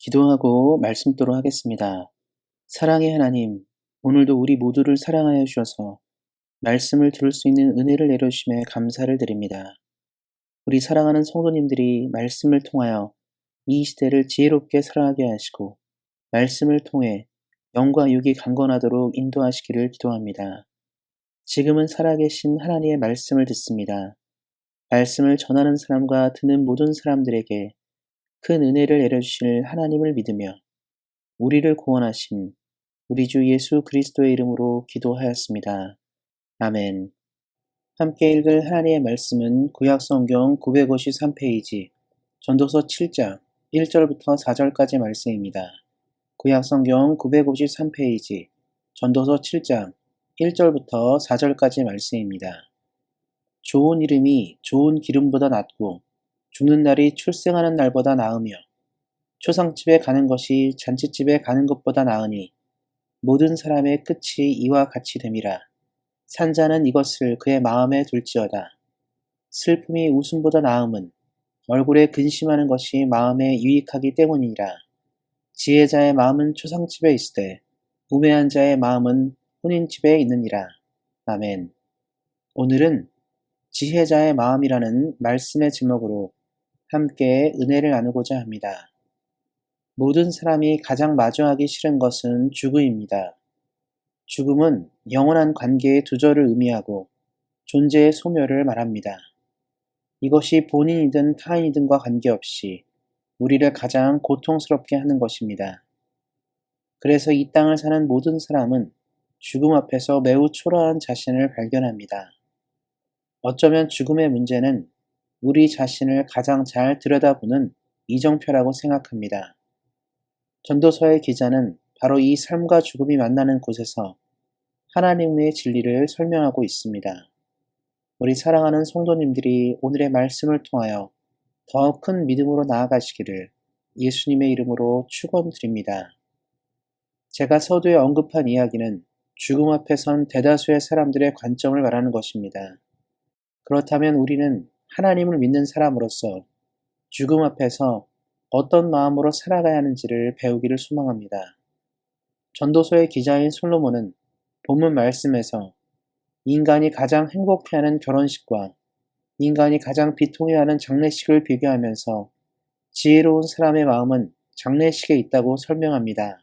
기도하고 말씀도록 하겠습니다. 사랑의 하나님, 오늘도 우리 모두를 사랑하여 주셔서 말씀을 들을 수 있는 은혜를 내려주심에 감사를 드립니다. 우리 사랑하는 성도님들이 말씀을 통하여 이 시대를 지혜롭게 살아가게 하시고 말씀을 통해 영과 육이 강건하도록 인도하시기를 기도합니다. 지금은 살아계신 하나님의 말씀을 듣습니다. 말씀을 전하는 사람과 듣는 모든 사람들에게 큰 은혜를 내려주실 하나님을 믿으며 우리를 구원하신 우리 주 예수 그리스도의 이름으로 기도하였습니다. 아멘. 함께 읽을 하나님의 말씀은 구약성경 953페이지 전도서 7장 1절부터 4절까지 말씀입니다. 구약성경 953페이지 전도서 7장 1절부터 4절까지 말씀입니다. 좋은 이름이 좋은 기름보다 낫고 죽는 날이 출생하는 날보다 나으며 초상집에 가는 것이 잔치집에 가는 것보다 나으니 모든 사람의 끝이 이와 같이 됨이라. 산자는 이것을 그의 마음에 둘지어다. 슬픔이 웃음보다 나음은 얼굴에 근심하는 것이 마음에 유익하기 때문이니라. 지혜자의 마음은 초상집에 있으되 우매한 자의 마음은 혼인집에 있느니라. 아멘. 오늘은 지혜자의 마음이라는 말씀의 제목으로 함께 은혜를 나누고자 합니다. 모든 사람이 가장 마주하기 싫은 것은 죽음입니다. 죽음은 영원한 관계의 두절을 의미하고 존재의 소멸을 말합니다. 이것이 본인이든 타인이든과 관계없이 우리를 가장 고통스럽게 하는 것입니다. 그래서 이 땅을 사는 모든 사람은 죽음 앞에서 매우 초라한 자신을 발견합니다. 어쩌면 죽음의 문제는 우리 자신을 가장 잘 들여다보는 이정표라고 생각합니다. 전도서의 기자는 바로 이 삶과 죽음이 만나는 곳에서 하나님의 진리를 설명하고 있습니다. 우리 사랑하는 성도님들이 오늘의 말씀을 통하여 더 큰 믿음으로 나아가시기를 예수님의 이름으로 축원드립니다. 제가 서두에 언급한 이야기는 죽음 앞에 선 대다수의 사람들의 관점을 말하는 것입니다. 그렇다면 우리는 하나님을 믿는 사람으로서 죽음 앞에서 어떤 마음으로 살아가야 하는지를 배우기를 소망합니다. 전도서의 기자인 솔로몬은 본문 말씀에서 인간이 가장 행복해하는 결혼식과 인간이 가장 비통해하는 장례식을 비교하면서 지혜로운 사람의 마음은 장례식에 있다고 설명합니다.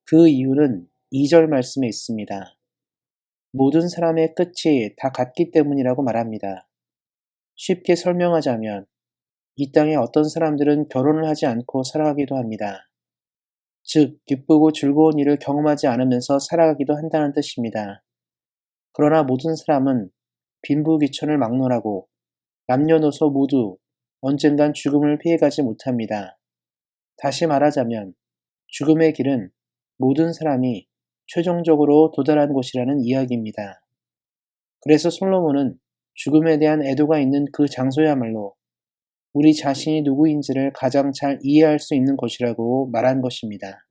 그 이유는 2절 말씀에 있습니다. 모든 사람의 끝이 다 같기 때문이라고 말합니다. 쉽게 설명하자면 이 땅에 어떤 사람들은 결혼을 하지 않고 살아가기도 합니다. 즉, 기쁘고 즐거운 일을 경험하지 않으면서 살아가기도 한다는 뜻입니다. 그러나 모든 사람은 빈부귀천을 막론하고 남녀노소 모두 언젠간 죽음을 피해가지 못합니다. 다시 말하자면 죽음의 길은 모든 사람이 최종적으로 도달하는 곳이라는 이야기입니다. 그래서 솔로몬은 죽음에 대한 애도가 있는 그 장소야말로 우리 자신이 누구인지를 가장 잘 이해할 수 있는 곳이라고 말한 것입니다.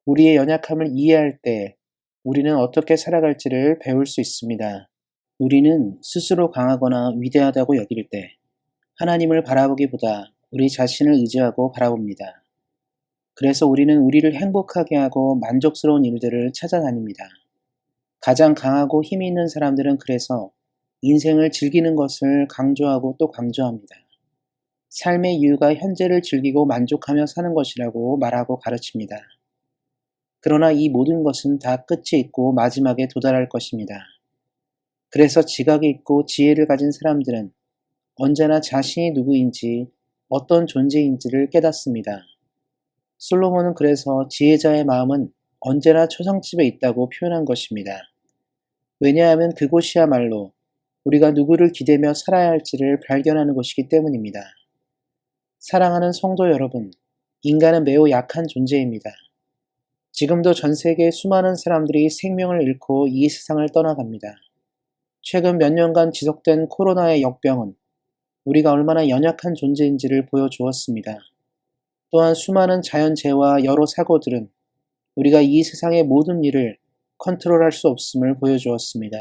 우리의 연약함을 이해할 때 우리는 어떻게 살아갈지를 배울 수 있습니다. 우리는 스스로 강하거나 위대하다고 여길 때 하나님을 바라보기보다 우리 자신을 의지하고 바라봅니다. 그래서 우리는 우리를 행복하게 하고 만족스러운 일들을 찾아다닙니다. 가장 강하고 힘이 있는 사람들은 그래서 인생을 즐기는 것을 강조하고 또 강조합니다. 삶의 이유가 현재를 즐기고 만족하며 사는 것이라고 말하고 가르칩니다. 그러나 이 모든 것은 다 끝이 있고 마지막에 도달할 것입니다. 그래서 지각이 있고 지혜를 가진 사람들은 언제나 자신이 누구인지 어떤 존재인지를 깨닫습니다. 솔로몬은 그래서 지혜자의 마음은 언제나 초상집에 있다고 표현한 것입니다. 왜냐하면 그곳이야말로 우리가 누구를 기대며 살아야 할지를 발견하는 곳이기 때문입니다. 사랑하는 성도 여러분, 인간은 매우 약한 존재입니다. 지금도 전 세계의 수많은 사람들이 생명을 잃고 이 세상을 떠나갑니다. 최근 몇 년간 지속된 코로나의 역병은 우리가 얼마나 연약한 존재인지를 보여주었습니다. 또한 수많은 자연재해와 여러 사고들은 우리가 이 세상의 모든 일을 컨트롤할 수 없음을 보여주었습니다.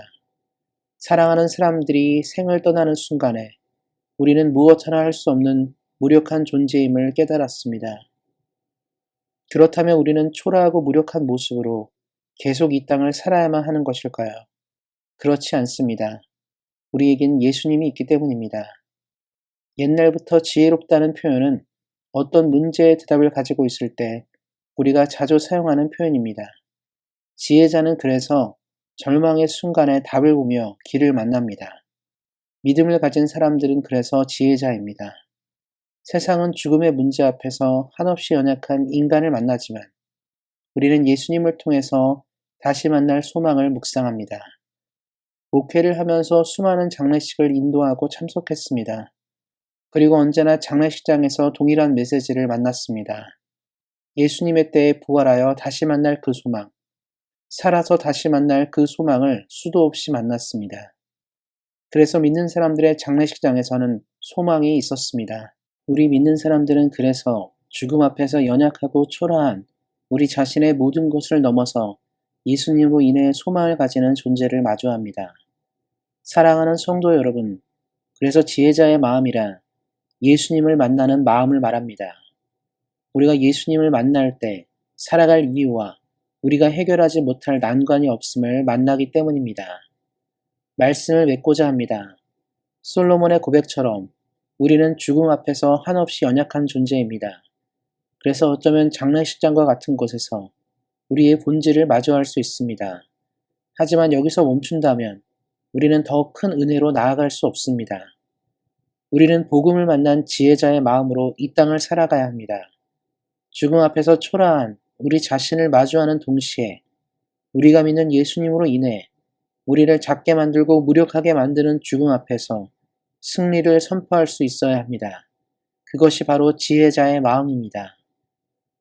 사랑하는 사람들이 생을 떠나는 순간에 우리는 무엇 하나 할 수 없는 무력한 존재임을 깨달았습니다. 그렇다면 우리는 초라하고 무력한 모습으로 계속 이 땅을 살아야만 하는 것일까요? 그렇지 않습니다. 우리에겐 예수님이 있기 때문입니다. 옛날부터 지혜롭다는 표현은 어떤 문제의 대답을 가지고 있을 때 우리가 자주 사용하는 표현입니다. 지혜자는 그래서 절망의 순간에 답을 보며 길을 만납니다. 믿음을 가진 사람들은 그래서 지혜자입니다. 세상은 죽음의 문제 앞에서 한없이 연약한 인간을 만나지만 우리는 예수님을 통해서 다시 만날 소망을 묵상합니다. 목회를 하면서 수많은 장례식을 인도하고 참석했습니다. 그리고 언제나 장례식장에서 동일한 메시지를 만났습니다. 예수님의 때에 부활하여 다시 만날 그 소망, 살아서 다시 만날 그 소망을 수도 없이 만났습니다. 그래서 믿는 사람들의 장례식장에서는 소망이 있었습니다. 우리 믿는 사람들은 그래서 죽음 앞에서 연약하고 초라한 우리 자신의 모든 것을 넘어서 예수님으로 인해 소망을 가지는 존재를 마주합니다. 사랑하는 성도 여러분, 그래서 지혜자의 마음이란 예수님을 만나는 마음을 말합니다. 우리가 예수님을 만날 때 살아갈 이유와 우리가 해결하지 못할 난관이 없음을 만나기 때문입니다. 말씀을 맺고자 합니다. 솔로몬의 고백처럼 우리는 죽음 앞에서 한없이 연약한 존재입니다. 그래서 어쩌면 장례식장과 같은 곳에서 우리의 본질을 마주할 수 있습니다. 하지만 여기서 멈춘다면 우리는 더 큰 은혜로 나아갈 수 없습니다. 우리는 복음을 만난 지혜자의 마음으로 이 땅을 살아가야 합니다. 죽음 앞에서 초라한 우리 자신을 마주하는 동시에 우리가 믿는 예수님으로 인해 우리를 작게 만들고 무력하게 만드는 죽음 앞에서 승리를 선포할 수 있어야 합니다. 그것이 바로 지혜자의 마음입니다.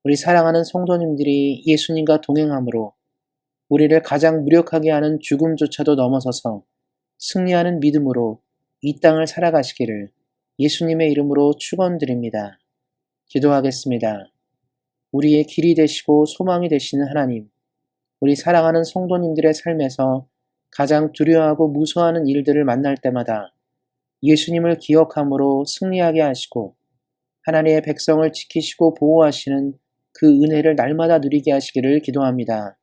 우리 사랑하는 성도님들이 예수님과 동행함으로 우리를 가장 무력하게 하는 죽음조차도 넘어서서 승리하는 믿음으로 이 땅을 살아가시기를 예수님의 이름으로 축원드립니다. 기도하겠습니다. 우리의 길이 되시고 소망이 되시는 하나님, 우리 사랑하는 성도님들의 삶에서 가장 두려워하고 무서워하는 일들을 만날 때마다 예수님을 기억함으로 승리하게 하시고 하나님의 백성을 지키시고 보호하시는 그 은혜를 날마다 누리게 하시기를 기도합니다.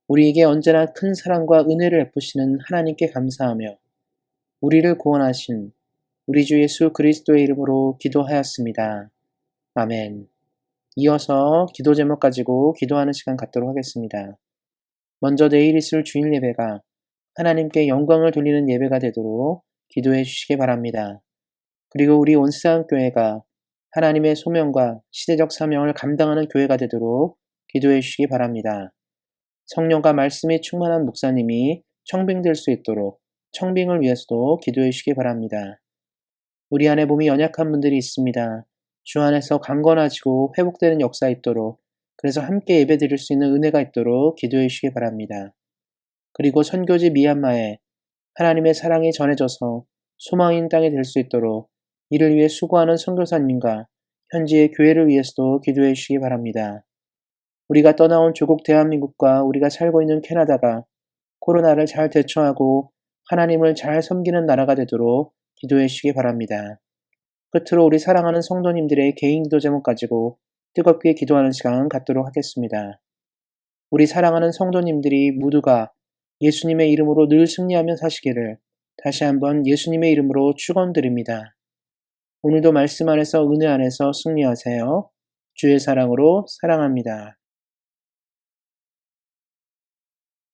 우리에게 언제나 큰 사랑과 은혜를 베푸시는 하나님께 감사하며 우리를 구원하신 우리 주 예수 그리스도의 이름으로 기도하였습니다. 아멘. 이어서 기도 제목 가지고 기도하는 시간 갖도록 하겠습니다. 먼저 내일 있을 주일 예배가 하나님께 영광을 돌리는 예배가 되도록 기도해 주시기 바랍니다. 그리고 우리 온스타운교회가 하나님의 소명과 시대적 사명을 감당하는 교회가 되도록 기도해 주시기 바랍니다. 성령과 말씀이 충만한 목사님이 청빙될 수 있도록 청빙을 위해서도 기도해 주시기 바랍니다. 우리 안에 몸이 연약한 분들이 있습니다. 주 안에서 강건해지고 회복되는 역사 있도록 그래서 함께 예배드릴 수 있는 은혜가 있도록 기도해 주시기 바랍니다. 그리고 선교지 미얀마에 하나님의 사랑이 전해져서 소망인 땅이 될 수 있도록 이를 위해 수고하는 선교사님과 현지의 교회를 위해서도 기도해 주시기 바랍니다. 우리가 떠나온 조국 대한민국과 우리가 살고 있는 캐나다가 코로나를 잘 대처하고 하나님을 잘 섬기는 나라가 되도록 기도해 주시기 바랍니다. 끝으로 우리 사랑하는 성도님들의 개인 기도 제목 가지고 뜨겁게 기도하는 시간 갖도록 하겠습니다. 우리 사랑하는 성도님들이 모두가 예수님의 이름으로 늘 승리하며 사시기를 다시 한번 예수님의 이름으로 축원드립니다. 오늘도 말씀 안에서 은혜 안에서 승리하세요. 주의 사랑으로 사랑합니다.